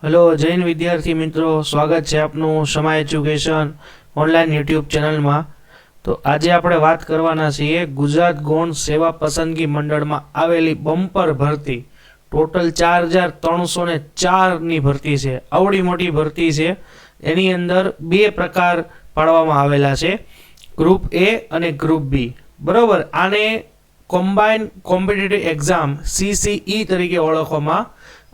Hello Jain विद्यार्थी मित्रों, स्वागत है आपनु समय एज्युकेशन ऑनलाइन यूट्यूब चैनल में। तो आज આપણે વાત કરવાના છીએ ગુજરાત ગૌણ સેવા પસંદગી મંડળમાં આવેલી બમ્પર ભરતી ટોટલ 4304 ની ભરતી છે। આવડી મોટી ભરતી છે। એની અંદર બે પ્રકાર પાડવામાં આવેલા છે, ગ્રુપ એ અને ગ્રુપ બી। બરોબર, આને કોમ્બાઇન કોમ્પિટિટિવ એક્ઝામ CCE તરીકે ઓળખવામાં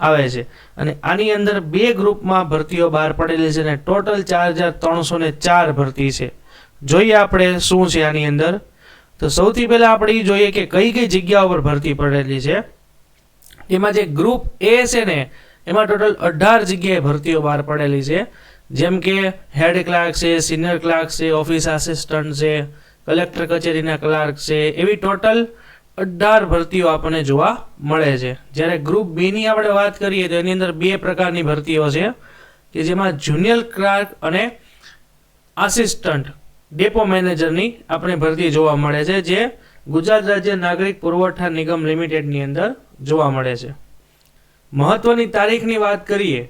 આવે છે અને આની અંદર બે ગ્રુપમાં ભરતીઓ બહાર પડેલી છે અને ટોટલ 4304 ભરતી છે। જોઈએ આપણે શું છે આની અંદર। તો સૌથી પહેલા આપણે એ જોઈએ કે કઈ કઈ જગ્યાઓ પર ભરતી પડેલી છે। એમાં જે ગ્રુપ એ છે ને એમાં ટોટલ 18 જગ્યાએ ભરતીઓ બહાર પડેલી છે, જેમ કે હેડ ક્લાર્ક છે, સિનિયર ક્લાર્ક છે, ઓફિસ આસિસ્ટન્ટ છે, કલેક્ટર કચેરીના ક્લાર્ક છે, એવી ટોટલ 18 ભરતીઓ આપણને જોવા મળે છે। જ્યારે ગ્રુપ બી ની આપણે વાત કરીએ તો એની અંદર બે પ્રકારની ભરતીઓ છે કે જેમાં જુનિયર ક્લાર્ક અને આસિસ્ટન્ટ ડેપો મેનેજરની આપણે ભરતી જોવા મળે છે, જે ગુજરાત રાજ્ય નાગરિક પુરવઠા નિગમ લિમિટેડની અંદર જોવા મળે છે। મહત્વની તારીખની વાત કરીએ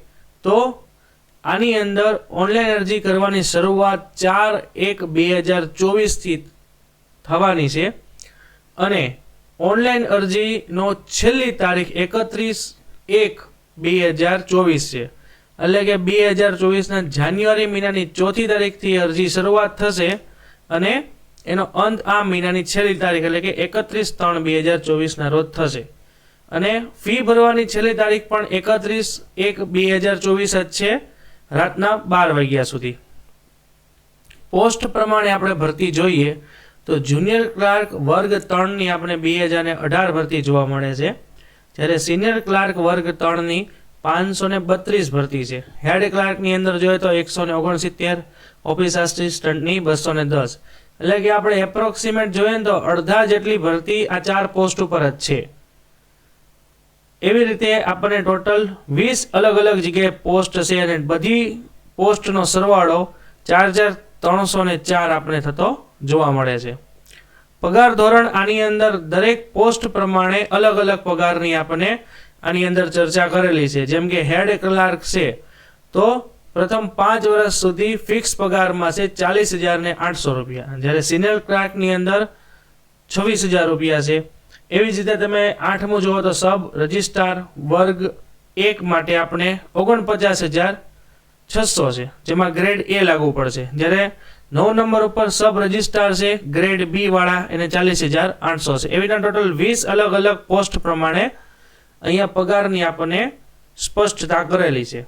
તો આની અંદર ઓનલાઈન અરજી કરવાની શરૂઆત 4/1/2024 થી થવાની છે અને ઓનલાઈન અરજીનો છેલ્લી તારીખ 31/1/2024 છે। એટલે કે 2024ના જાન્યુઆરી મહિનાની 4મી તારીખથી અરજી શરૂઆત થશે અને એનો અંત આ મહિનાની છેલ્લી તારીખ એટલે કે 31/3/2024ના રોજ થશે। અને ફી ભરવાની છેલ્લી તારીખ પણ 31/1/2024 જ છે, રાતના 12 વાગ્યા સુધી। પોસ્ટ પ્રમાણે આપણે ભરતી જોઈએ તો જુનિયર ક્લાર્ક વર્ગ 3 ની આપણે 2018 ભરતી જોવા મળે છે, જ્યારે સિનિયર ક્લાર્ક વર્ગ 3 ની 532 ભરતી છે। હેડ ક્લાર્ક ની અંદર જોઈએ તો 169, ઓફિસ આસિસ્ટન્ટ ની 210, એટલે કે આપણે એપ્રોક્સિમેટ જોઈએ તો અડધા જેટલી ભરતી આ 4 પોસ્ટ ઉપર જ છે। એવી રીતે આપણને ટોટલ 20 અલગ અલગ જગ્યાએ પોસ્ટ છે અને બધી પોસ્ટનો સરવાળો 4304 આપણે થતો જોવા મળે છે। પગાર ધોરણ આની અંદર દરેક પોસ્ટ પ્રમાણે અલગ અલગ પગારની આપણે આની અંદર ચર્ચા કરેલી છે। જેમ કે હેડ ક્લાર્ક છે તો પ્રથમ 5 વર્ષ સુધી ફિક્સ પગારમાં છે 40,800 રૂપિયા, જ્યારે સિનિયર ક્લાર્કની અંદર 26,000 રૂપિયા છે। એવી જ રીતે તમે 8મું જુઓ તો સબ રજિસ્ટ્રાર વર્ગ 1 માટે આપણે 49,600 છે, જેમાં ગ્રેડ એ લાગુ પડશે, જ્યારે 9 નંબર ઉપર સબ રજિસ્ટ્રાર છે ગ્રેડ બી વાળા એને 40,800 છે। એવી રીતના ટોટલ 20 અલગ અલગ પોસ્ટ પ્રમાણે અહીંયા પગારની આપણને સ્પષ્ટતા કરેલી છે।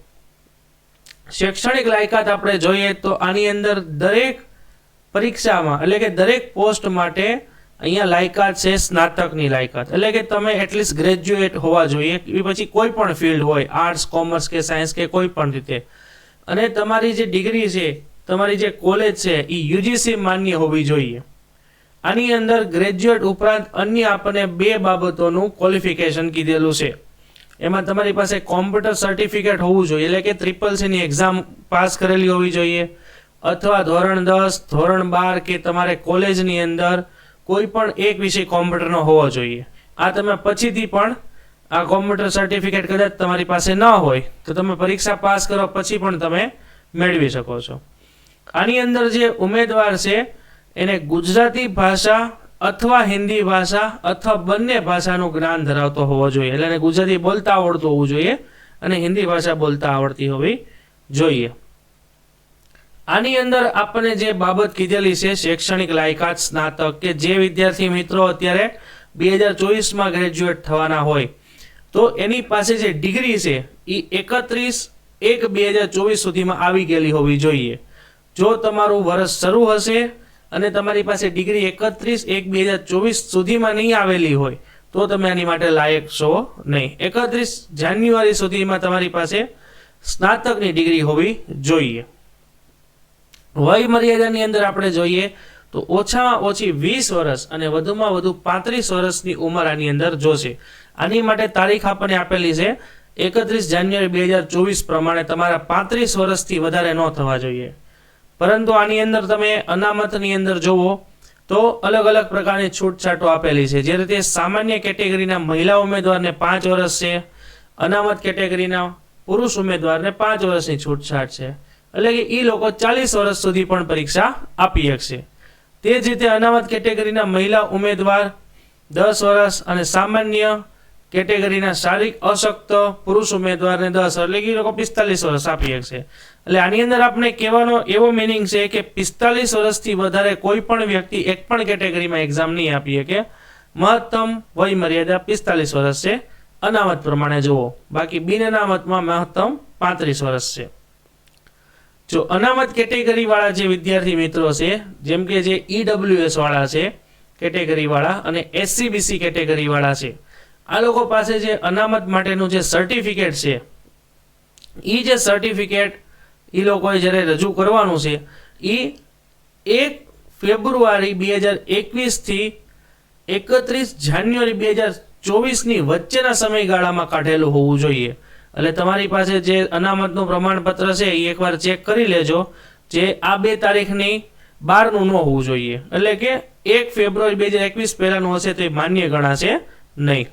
શૈક્ષણિક લાયકાત આપણે જોઈએ તો આની અંદર દરેક પરીક્ષામાં એટલે કે દરેક પોસ્ટ માટે અહીંયા લાયકાત છે સ્નાતકની લાયકાત, એટલે કે તમે એટલીસ્ટ ગ્રેજ્યુએટ હોવા જોઈએ, એ પછી કોઈ પણ ફિલ્ડ હોય, આર્ટ્સ, કોમર્સ કે સાયન્સ કે કોઈ પણ રીતે, અને તમારી જે ડિગ્રી છે, તમારી જે કોલેજ છે એ UGC માન્ય હોવી જોઈએ। આની અંદર ગ્રેજ્યુએટ ઉપરાંત અન્ય આપણને બે બાબતોનું ક્વોલિફિકેશન કીધેલું છે। એમાં તમારી પાસે કોમ્પ્યુટર સર્ટિફિકેટ હોવું જોઈએ, એટલે કે CCC ની એક્ઝામ પાસ કરેલી હોવી જોઈએ, અથવા ધોરણ 10, ધોરણ 12 કે તમારે કોલેજની અંદર કોઈ પણ એક વિષય કોમ્પ્યુટરનો હોવો જોઈએ। આ તમે પછીથી પણ આ કોમ્પ્યુટર સર્ટિફિકેટ કદાચ તમારી પાસે ન હોય તો તમે પરીક્ષા પાસ કરો પછી પણ તમે મેળવી શકો છો। આની અંદર જે ઉમેદવાર છે એને ગુજરાતી ભાષા અથવા હિન્દી ભાષા અથવા બંને ભાષાનું જ્ઞાન ધરાવતો હોવો જોઈએ, એટલે એને ગુજરાતી બોલતા આવડતું હોવું જોઈએ અને હિન્દી ભાષા બોલતા આવડતી હોવી જોઈએ। આની અંદર આપણને જે બાબત કીધેલી છે શૈક્ષણિક લાયકાત સ્નાતક, કે જે વિદ્યાર્થી મિત્રો અત્યારે 2024માં ગ્રેજ્યુએટ થવાના હોય તો એની પાસે જે ડિગ્રી છે એ 31/1/2024 સુધીમાં આવી ગયેલી હોવી જોઈએ। જો તમારું વર્ષ શરૂ હશે અને તમારી પાસે ડિગ્રી 31/1/2024 સુધીમાં નહીં આવેલી હોય તો તમે આની માટે લાયક છો નહીં। 31 જાન્યુઆરી સુધીમાં તમારી પાસે સ્નાતકની ડિગ્રી હોવી જોઈએ। વય મર્યાદાની અંદર આપણે જોઈએ તો ઓછામાં ઓછી 20 વર્ષ અને વધુમાં વધુ 35 વર્ષની ઉંમર આની અંદર જોશે। આની માટે તારીખ આપણને આપેલી છે 31 જાન્યુઆરી 2024 પ્રમાણે તમારા 35 વર્ષથી વધારે ન થવા જોઈએ। પરંતુ આની અંદર તમે અનામતની અંદર જુઓ તો અલગ અલગ પ્રકારની છૂટછાટો આપેલી છે, જે રીતે સામાન્ય કેટેગરીના મહિલા ઉમેદવારને 5 વર્ષ છે, અનામત કેટેગરીના પુરુષ ઉમેદવારને 5 વર્ષની છૂટછાટ છે, એટલે કે એ લોકો 40 વર્ષ સુધી પણ પરીક્ષા આપી શકશે. તે જ રીતે અનામત કેટેગરીના મહિલા ઉમેદવાર 10 વર્ષ અને સામાન્ય કેટેગરીના શારીરિક અશક્ત પુરુષ ઉમેદવારને 10 એટલે કે એ લોકો 45 વર્ષ આપી શકશે. એટલે આની અંદર આપણે કહેવાનો એવો મિનિંગ છે કે 45 વર્ષથી વધારે કોઈ પણ વ્યક્તિ એક પણ કેટેગરીમાં એક્ઝામ નહીં આપી શકે. મહત્તમ વય મર્યાદા 45 વર્ષ છે અનામત પ્રમાણે જુઓ, બાકી બિન અનામતમાં મહત્તમ 35 વર્ષ છે. જો અનામત કેટેગરી વાળા જે વિદ્યાર્થી મિત્રો છે, જેમ કે જે ઈડબ્લ્યુએસ વાળા છે કેટેગરી વાળા અને એસસીબીસી કેટેગરી વાળા છે, આ લોકો પાસે જે અનામત માટેનું જે સર્ટિફિકેટ છે, એ જે સર્ટિફિકેટ એ લોકોએ જ્યારે રજૂ કરવાનું છે એ 1 ફેબ્રુઆરી 2021 થી 31 જાન્યુઆરી 2024ની વચ્ચેના સમયગાળામાં કાઢેલું હોવું જોઈએ. એટલે તમારી પાસે જે અનામતનું પ્રમાણપત્ર છે એ એકવાર ચેક કરી લેજો, જે આ 2 તારીખની બહારનું ન હોવું જોઈએ. એટલે કે 1 ફેબ્રુઆરી 2021 પહેલાનું હશે તો એ માન્ય ગણાશે નહીં.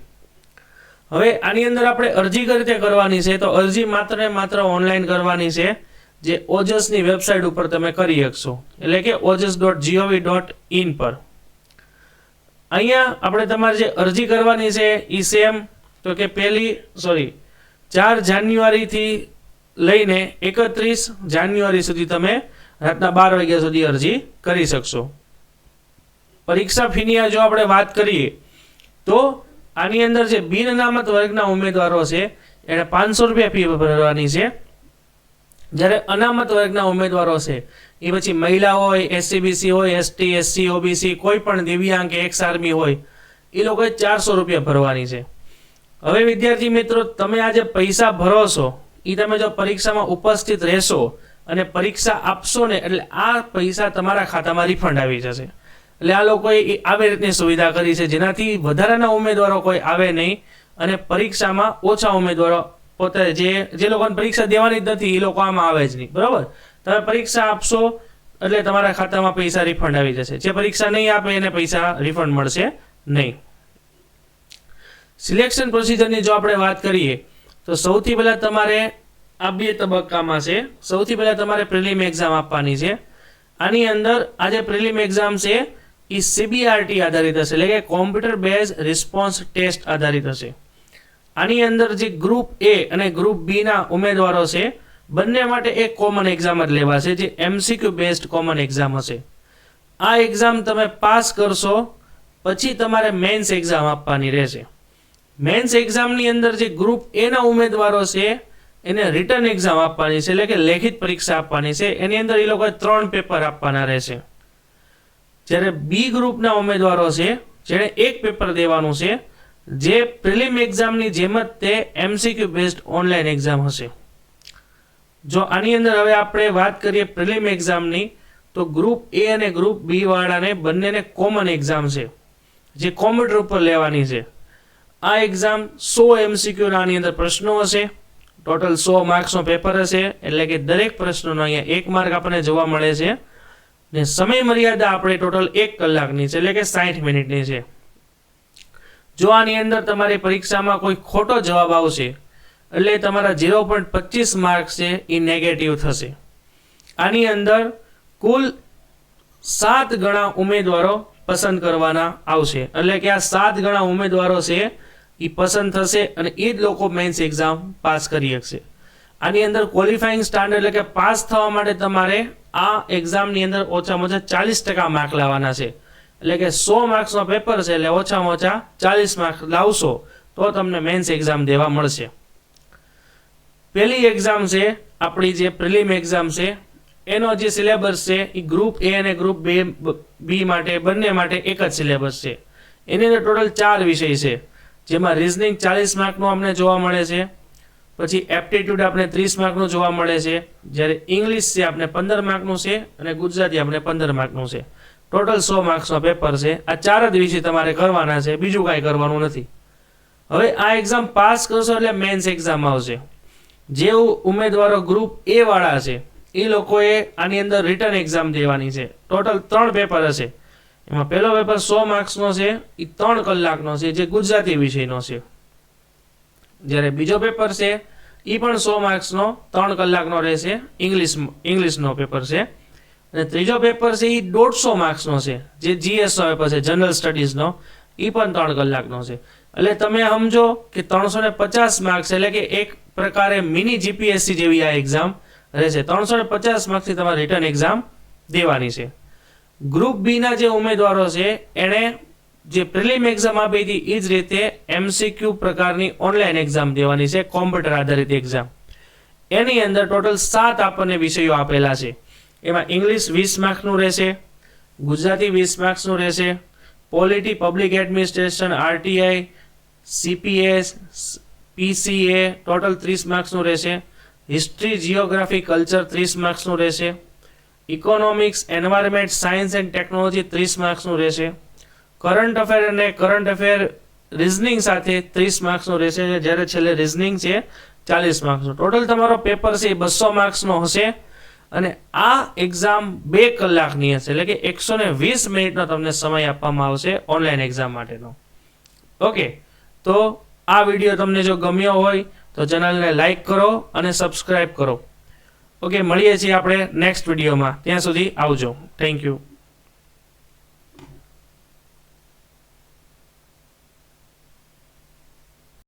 હવે આની અંદર આપણે અરજી કઈ રીતે કરવાની છે, તો અરજી માત્ર ને માત્ર ઓનલાઈન કરવાની છે, જે ઓજસની વેબસાઇટ ઉપર તમે કરી શકશો, એટલે કે ojas.gov.in પર. અહીંયા આપણે તમારે જે અરજી કરવાની છે એ સેમ, તો કે 4 જાન્યુઆરીથી લઈને 31 જાન્યુઆરી સુધી તમે રાતના 12 વાગ્યા સુધી અરજી કરી શકશો. પરીક્ષા ફીની જો આપણે વાત કરીએ તો આની અંદર જે બિન અનામત વર્ગના ઉમેદવારો છે એને 500 રૂપિયા ફી ભરવાની છે, જ્યારે અનામત વર્ગના ઉમેદવારો છે એ પછી મહિલા હોય, એસસીબીસી હોય, એસટી, એસસી, ઓબીસી, કોઈ પણ દિવ્યાંગ કે એક્સ આર્મી હોય, એ લોકોએ 400 રૂપિયા ભરવાની છે. હવે વિદ્યાર્થી મિત્રો, તમે આ જે પૈસા ભરો છો એ તમે જો પરીક્ષામાં ઉપસ્થિત રહેશો અને પરીક્ષા આપશો ને, એટલે આ પૈસા તમારા ખાતામાં રિફંડ આવી જશે. એટલે આ લોકોએ આવી રીતની સુવિધા કરી છે, જેનાથી વધારાના ઉમેદવારો કોઈ આવે નહીં અને પરીક્ષામાં ઓછા ઉમેદવારો પોતે જે લોકોને પરીક્ષા દેવાની જ નથી એ લોકો આમાં આવે જ નહીં. બરાબર, તમે પરીક્ષા આપશો એટલે તમારા ખાતામાં પૈસા રિફંડ આવી જશે. જે પરીક્ષા નહીં આપે એને પૈસા રિફંડ મળશે નહીં. સિલેક્શન પ્રોસિજરની જો આપણે વાત કરીએ તો સૌથી પહેલા તમારે આ 2 તબક્કામાં છે. સૌથી પહેલા તમારે પ્રિલિમ એક્ઝામ આપવાની છે. આની અંદર આ જે પ્રિલિમ એક્ઝામ છે એ સીબીઆરટી આધારિત હશે, એટલે કે કોમ્પ્યુટર બેઝ રિસ્પોન્સ ટેસ્ટ આધારિત હશે. આની અંદર જે ગ્રુપ એ અને ગ્રુપ બી ના ઉમેદવારો છે બંને માટે એક કોમન એક્ઝામ જ લેવાશે, જે એમસીક્યુ બેઝડ કોમન એક્ઝામ હશે. આ એક્ઝામ તમે પાસ કરશો પછી તમારે મેન્સ એક્ઝામ આપવાની રહેશે. મેન્સ એક્ઝામની અંદર જે ગ્રુપ એ ના ઉમેદવારો છે એને રિટર્ન એક્ઝામ આપવાની છે, એટલે કે લેખિત પરીક્ષા આપવાની છે. એની અંદર એ લોકોએ 3 પેપર આપવાના રહેશે. જ્યારે બી ગ્રુપના ઉમેદવારો છે જેણે 1 પેપર દેવાનું છે, જે પ્રિલિમ એક્ઝામની જેમ જ તે એમસીક્યુ બેઝડ ઓનલાઈન એક્ઝામ હશે. જો આની અંદર હવે આપણે વાત કરીએ પ્રિલિમ એક્ઝામની, તો ગ્રુપ એ અને ગ્રુપ બી વાળાને બંનેને કોમન એક્ઝામ છે, જે કોમ્પ્યુટર ઉપર લેવાની છે. આ એક્ઝામ 100 એમસીક્યુ આની અંદર પ્રશ્નો હશે, ટોટલ 100 માર્ક્સનો પેપર હશે, એટલે કે દરેક પ્રશ્નોનો અહીંયા 1 માર્ક આપણને જોવા મળે છે. ને સમય મર્યાદા આપણે ટોટલ 1 કલાકની છે, એટલે કે 60 મિનિટની છે. જો આની અંદર તમારી પરીક્ષામાં કોઈ ખોટો જવાબ આવશે એટલે તમારા 0.25 માર્ક્સ છે એ નેગેટિવ થશે. આની અંદર કુલ 7 ગણા ઉમેદવારો પસંદ કરવાના આવશે, એટલે કે આ 7 ગણા ઉમેદવારો છે એ પસંદ થશે અને એ જ લોકો મેન્સ એક્ઝામ પાસ કરી શકશે. આની અંદર ક્વોલિફાઈંગ સ્ટાન્ડર્ડ એટલે કે પાસ થવા માટે તમારે આ એક્ઝામની અંદર ઓછામાં ઓછા 40% માર્ક લાવવાના છે, એટલે કે 100 માર્ક્સનો પેપર છે, એટલે ઓછામાં ઓછા 40 માર્ક લાવશો તો તમને મેન્સ એક્ઝામ દેવા મળશે. પહેલી એક્ઝામ છે આપણી જે પ્રિલિમ એક્ઝામ છે, એનો જે સિલેબસ છે એ ગ્રુપ એ અને ગ્રુપ બી માટે બંને માટે એક જ સિલેબસ છે. એની અંદર ટોટલ 4 વિષય છે, જેમાં રિઝનિંગ 40 માર્કનું આપણે જોવા મળે છે, પછી એપ્ટિટ્યુડ આપણે 30 માર્કનું જોવા મળે છે, જ્યારે ઇંગ્લિશ છે આપણે 15 માર્કનું છે અને ગુજરાતી આપણે 15 માર્કનું છે. ટોટલ 100 માર્ક્સનો પેપર છે. આ 4 જ વિષય તમારે કરવાના છે, બીજું કાંઈ કરવાનું નથી. હવે આ એક્ઝામ પાસ કરશો એટલે મેન્સ એક્ઝામ આવશે. જે ઉમેદવારો ગ્રુપ એ વાળા છે એ લોકોએ આની અંદર રિટર્ન એક્ઝામ દેવાની છે. ટોટલ 3 પેપર હશે. એમાં પહેલો પેપર 100 માર્ક્સનો છે, એ 3 કલાકનો છે, જે ગુજરાતી વિષયનો છે. જ્યારે બીજો પેપર છે એ પણ 100 માર્ક્સનો 3 કલાકનો રહેશે. ઇંગ્લિશનો પેપર છે. અને ત્રીજો પેપર છે એ 150 માર્ક્સનો છે, જે જીએસનો પેપર છે, જનરલ સ્ટડીઝનો. એ પણ 3 કલાકનો છે. એટલે તમે સમજો કે 350 માર્ક્સ, એટલે કે એક પ્રકારે મિની જીપીએસસી જેવી આ એક્ઝામ રહેશે. 350 માર્ક્સની તમારે રિટર્ન એક્ઝામ દેવાની છે. ગ્રુપ બી ના જે ઉમેદવારો છે એણે જે પ્રિલિમ એક્ઝામ આપી હતી એ જ રીતે MCQ પ્રકારની ઓનલાઈન એક્ઝામ દેવાની છે, કોમ્પ્યુટર આધારિત એક્ઝામ. એની અંદર ટોટલ 7 આપણને વિષયો આપેલા છે. એમાં ઇંગ્લિશ 20 માર્ક્સનું રહેશે, ગુજરાતી 20 માર્ક્સનું રહેશે, polity, public administration, RTI, CPS, PCA total 30 માર્ક્સનું રહેશે, હિસ્ટ્રી, જિયોગ્રાફી, કલ્ચર 30 માર્ક્સનું રહેશે, economics, environment, science and technology 30 માર્ક્સનું રહેશે, કરંટ અફેર અને કરંટ અફેર રિઝનિંગ સાથે 30 માર્ક્સનું રહેશે, જ્યારે છેલ્લે રિઝનિંગ છે 40 માર્ક્સનું. ટોટલ તમારો પેપર છે 200 માર્ક્સનો હશે. અને આ એક્ઝામ 2 કલાકની હશે, એટલે કે 120 મિનિટનો તમને સમય આપવામાં આવશે ઓનલાઈન એક્ઝામ માટેનો. ઓકે, તો આ વિડીયો તમને જો ગમ્યો હોય તો ચેનલને લાઈક કરો અને સબસ્ક્રાઈબ કરો. ઓકે, મળીએ છીએ આપણે નેક્સ્ટ વિડીયોમાં. ત્યાં સુધી આવજો. Thank you.